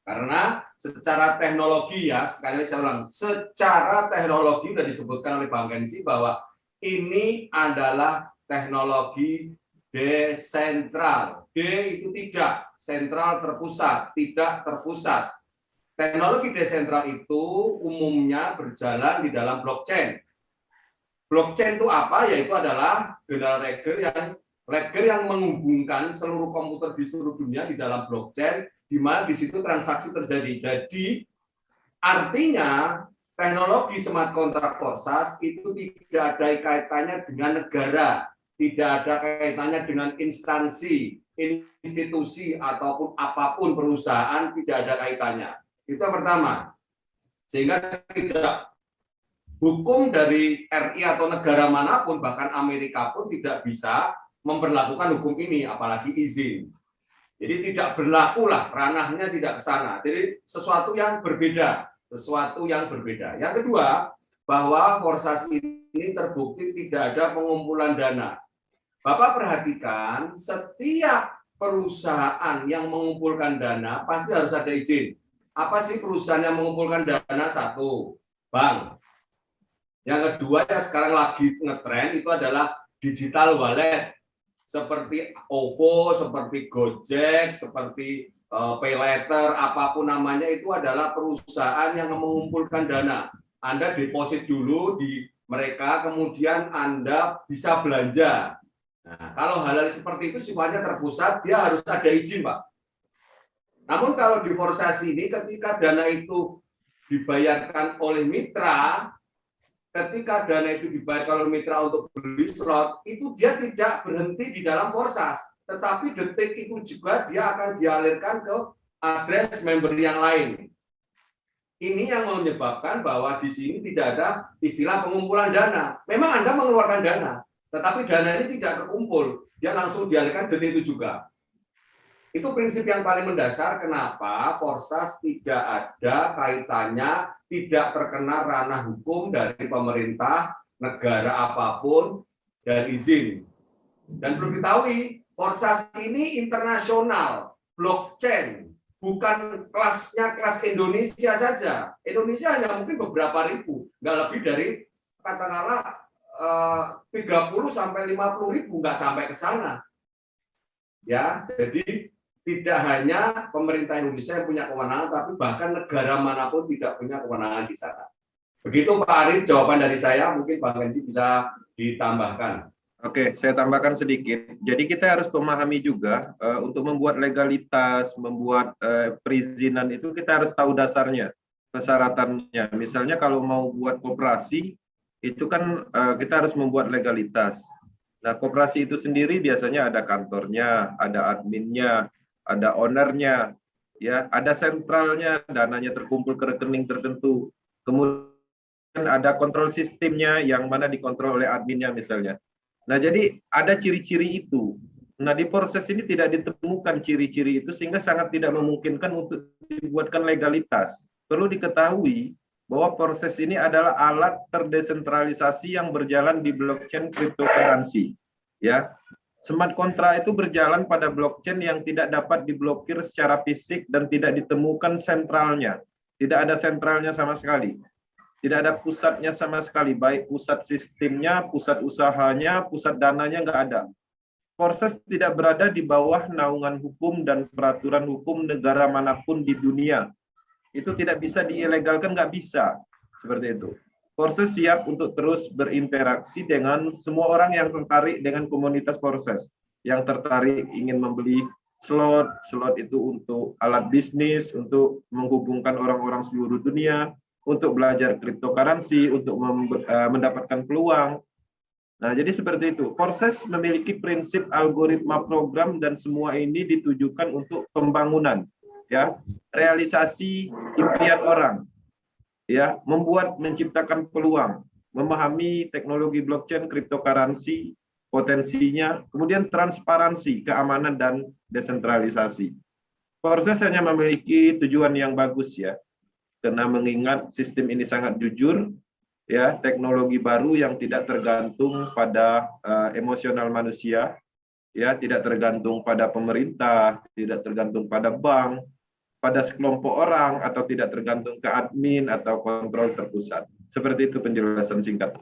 Karena secara teknologi ya, sekali lagi saya ulang, secara teknologi sudah disebutkan oleh Bang Kenzi bahwa ini adalah teknologi desentral. D itu tidak, sentral terpusat, tidak terpusat. Teknologi desentral itu umumnya berjalan di dalam blockchain. Blockchain itu apa? Yaitu adalah general ledger yang menghubungkan seluruh komputer di seluruh dunia di dalam blockchain, di mana di situ transaksi terjadi. Jadi artinya teknologi smart contract for SaaS itu tidak ada kaitannya dengan negara, tidak ada kaitannya dengan instansi, institusi ataupun apapun perusahaan, tidak ada kaitannya. Itu yang pertama. Sehingga tidak hukum dari RI atau negara manapun, bahkan Amerika pun tidak bisa memperlakukan hukum ini, apalagi izin. Jadi tidak berlaku lah, ranahnya tidak ke sana. Jadi sesuatu yang berbeda, sesuatu yang berbeda. Yang kedua, bahwa Forsas ini terbukti tidak ada pengumpulan dana. Bapak perhatikan, setiap perusahaan yang mengumpulkan dana pasti harus ada izin. Apa sih perusahaan yang mengumpulkan dana? Satu, bank. Yang kedua yang sekarang lagi ngetren itu adalah digital wallet, seperti OVO, seperti Gojek, seperti Paylater, apapun namanya, itu adalah perusahaan yang mengumpulkan dana. Anda deposit dulu di mereka, kemudian Anda bisa belanja. Nah, kalau hal-hal seperti itu sifatnya terpusat, dia harus ada izin, Pak. Namun kalau di Forsas ini, ketika dana itu dibayarkan oleh mitra, ketika dana itu dibayarkan oleh mitra untuk beli slot, itu dia tidak berhenti di dalam Forsas, tetapi detik itu juga dia akan dialirkan ke address member yang lain. Ini yang menyebabkan bahwa di sini tidak ada istilah pengumpulan dana. Memang Anda mengeluarkan dana, tetapi dana ini tidak terkumpul, dia langsung dialirkan detik itu juga. Itu prinsip yang paling mendasar kenapa Forsas tidak ada kaitannya, tidak terkena ranah hukum dari pemerintah, negara apapun, dan izin. Dan perlu diketahui, Forsas ini internasional, blockchain, bukan kelasnya kelas Indonesia saja. Indonesia hanya mungkin beberapa ribu, nggak lebih dari katakanlah 30 sampai 50 ribu, nggak sampai ke sana. Ya, jadi tidak hanya pemerintah Indonesia yang punya kewenangan, tapi bahkan negara manapun tidak punya kewenangan di sana. Begitu Pak Arif, jawaban dari saya, mungkin Bang Kenzi bisa ditambahkan. Oke, saya tambahkan sedikit. Jadi kita harus memahami juga untuk membuat legalitas, membuat perizinan itu kita harus tahu dasarnya, persyaratannya. Misalnya kalau mau buat koperasi, itu kan kita harus membuat legalitas. Nah, koperasi itu sendiri biasanya ada kantornya, ada adminnya, ada ownernya, ya, ada sentralnya, dananya terkumpul ke rekening tertentu. Kemudian ada kontrol sistemnya yang mana dikontrol oleh adminnya misalnya. Nah, jadi ada ciri-ciri itu. Nah, di proses ini tidak ditemukan ciri-ciri itu sehingga sangat tidak memungkinkan untuk dibuatkan legalitas. Perlu diketahui bahwa proses ini adalah alat terdesentralisasi yang berjalan di blockchain cryptocurrency. Ya, smart contract itu berjalan pada blockchain yang tidak dapat diblokir secara fisik dan tidak ditemukan sentralnya. Tidak ada sentralnya sama sekali. Tidak ada pusatnya sama sekali, baik pusat sistemnya, pusat usahanya, pusat dananya nggak ada. Proses tidak berada di bawah naungan hukum dan peraturan hukum negara manapun di dunia. Itu tidak bisa diilegalkan, nggak bisa. Seperti itu. Proses siap untuk terus berinteraksi dengan semua orang yang tertarik dengan komunitas proses. Yang tertarik ingin membeli slot itu untuk alat bisnis, untuk menghubungkan orang-orang seluruh dunia, untuk belajar cryptocurrency, untuk mendapatkan peluang. Nah, jadi seperti itu. Proses memiliki prinsip algoritma program dan semua ini ditujukan untuk pembangunan, ya, realisasi impian orang. Ya, menciptakan peluang, memahami teknologi blockchain, cryptocurrency, potensinya, kemudian transparansi, keamanan dan desentralisasi. Proses hanya memiliki tujuan yang bagus ya, karena mengingat sistem ini sangat jujur, ya, teknologi baru yang tidak tergantung pada emosional manusia, ya, tidak tergantung pada pemerintah, tidak tergantung pada bank, pada sekelompok orang atau tidak tergantung ke admin atau kontrol terpusat. Seperti itu penjelasan singkat.